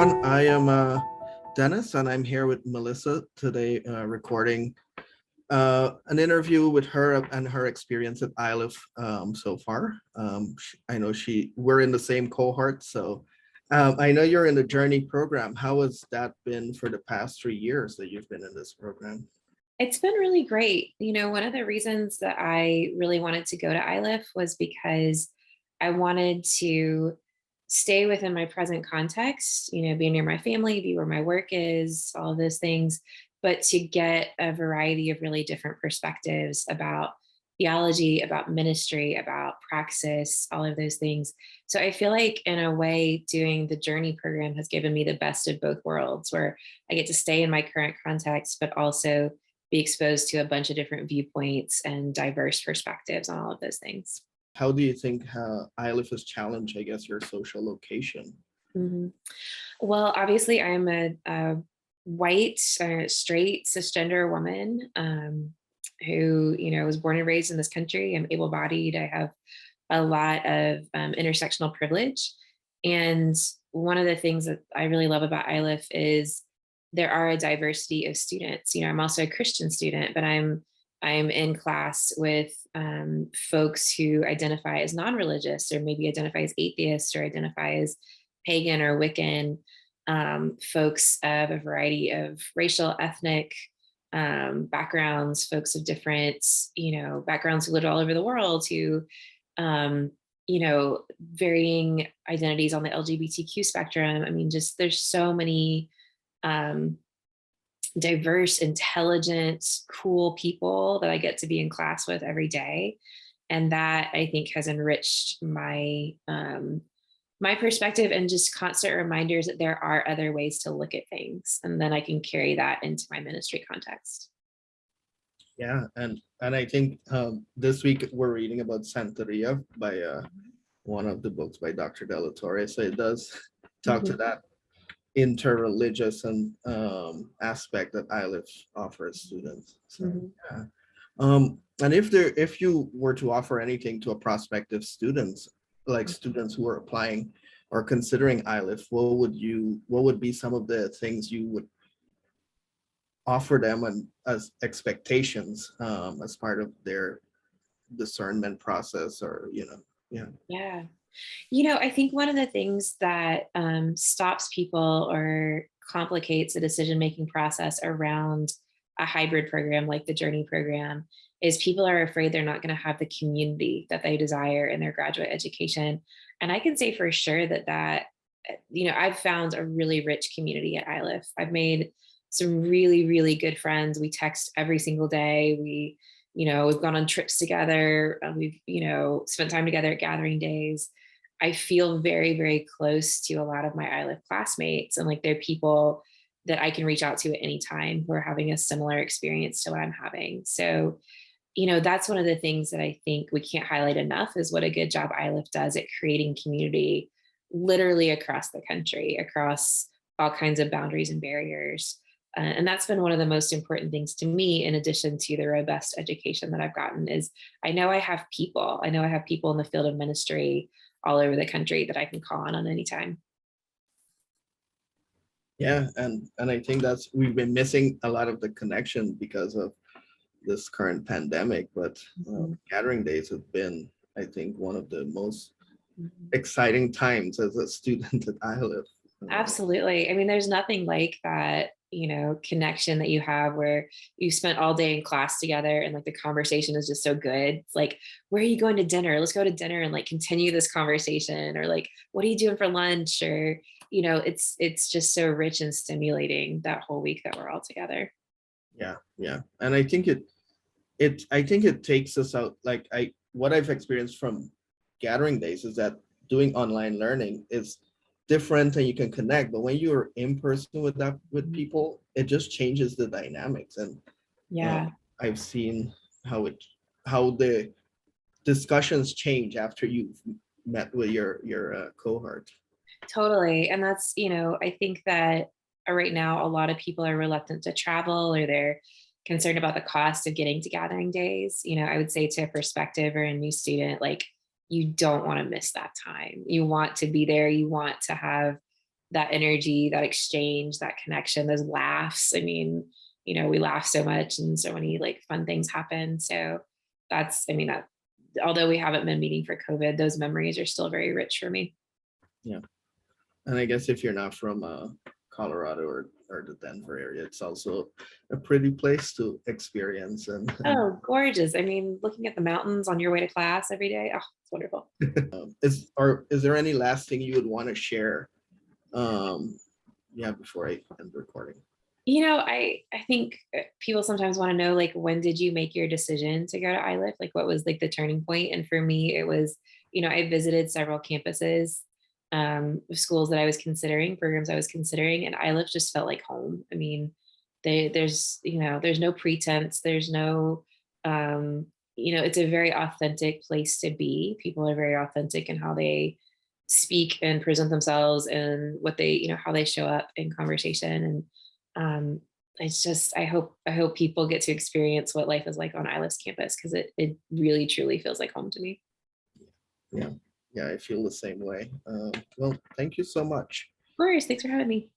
everyone. I am Dennis, and I'm here with Melissa today, recording an interview with her and her experience at Iliff so far. I know we're in the same cohort, so I know you're in the Journey program. How has that been for the past 3 years that you've been in this program? It's been really great. One of the reasons that I really wanted to go to Iliff was because I wanted to stay within my present context, be near my family, be where my work is, all of those things, but to get a variety of really different perspectives about theology, about ministry, about praxis, all of those things. So I feel like in a way, doing the Journey program has given me the best of both worlds, where I get to stay in my current context, but also be exposed to a bunch of different viewpoints and diverse perspectives on all of those things. How do you think Iliff has challenged, I guess, your social location? hmm Well, obviously, I'm a white, straight, cisgender woman who, was born and raised in this country. I'm able-bodied. I have a lot of intersectional privilege. And one of the things that I really love about Iliff is there are a diversity of students. I'm also a Christian student, but I'm in class with folks who identify as non-religious, or maybe identify as atheist, or identify as pagan or Wiccan, folks of a variety of racial, ethnic backgrounds, folks of different, backgrounds who live all over the world, who, varying identities on the LGBTQ spectrum. I mean, just there's so many diverse, intelligent, cool people that I get to be in class with every day. And that, I think, has enriched my my perspective, and just constant reminders that there are other ways to look at things. And then I can carry that into my ministry context. Yeah, and I think this week we're reading about Santeria by one of the books by Dr. De La Torre. So it does talk to that interreligious and aspect that Iliff offers students. So yeah. And if you were to offer anything to a prospective students, like students who are applying or considering Iliff, what would be some of the things you would offer them and as expectations as part of their discernment process, or yeah. I think one of the things that stops people or complicates the decision-making process around a hybrid program like the Journey program is people are afraid they're not going to have the community that they desire in their graduate education. And I can say for sure that I've found a really rich community at Iliff. I've made some really, really good friends. We text every single day. We've gone on trips together. We've, spent time together at gathering days. I feel very, very close to a lot of my Iliff classmates, and like they're people that I can reach out to at any time who are having a similar experience to what I'm having. So, that's one of the things that I think we can't highlight enough, is what a good job Iliff does at creating community literally across the country, across all kinds of boundaries and barriers. And that's been one of the most important things to me, in addition to the robust education that I've gotten, is I know I have people. I know I have people in the field of ministry all over the country that I can call on any time. Yeah, and I think we've been missing a lot of the connection because of this current pandemic, but gathering days have been, I think, one of the most exciting times as a student at Iliff. Absolutely. I mean, there's nothing like that, connection that you have where you spent all day in class together, and like the conversation is just so good. It's like, where are you going to dinner? Let's go to dinner and like continue this conversation, or like, what are you doing for lunch? Or, it's just so rich and stimulating that whole week that we're all together. Yeah. And I think it takes us out. Like what I've experienced from gathering days is that doing online learning is different and you can connect, but when you're in person with people, it just changes the dynamics. And I've seen how the discussions change after you've met with your cohort. Totally. And that's, I think that right now a lot of people are reluctant to travel, or they're concerned about the cost of getting to gathering days. I would say to a prospective or a new student, like, you don't want to miss that time. You want to be there. You want to have that energy, that exchange, that connection, those laughs. I mean, we laugh so much and so many like fun things happen. So that's, I mean, that, although we haven't been meeting for COVID, those memories are still very rich for me. Yeah. And I guess if you're not from Colorado or the Denver area, it's also a pretty place to experience. And Oh, gorgeous. I mean, looking at the mountains on your way to class every day. Oh, it's wonderful. is there any last thing you would want to share? Yeah, before I end recording. I think people sometimes want to know, like, when did you make your decision to go to Iliff? Like, what was like the turning point? And for me, it was, I visited several campuses, of schools that I was considering, programs I was considering, and Iliff just felt like home. I mean, there's no pretense. There's no, it's a very authentic place to be. People are very authentic in how they speak and present themselves and what they, how they show up in conversation. And it's just, I hope people get to experience what life is like on Iliff's campus, because it really truly feels like home to me. Yeah, yeah, I feel the same way. Well, thank you so much. Of course, thanks for having me.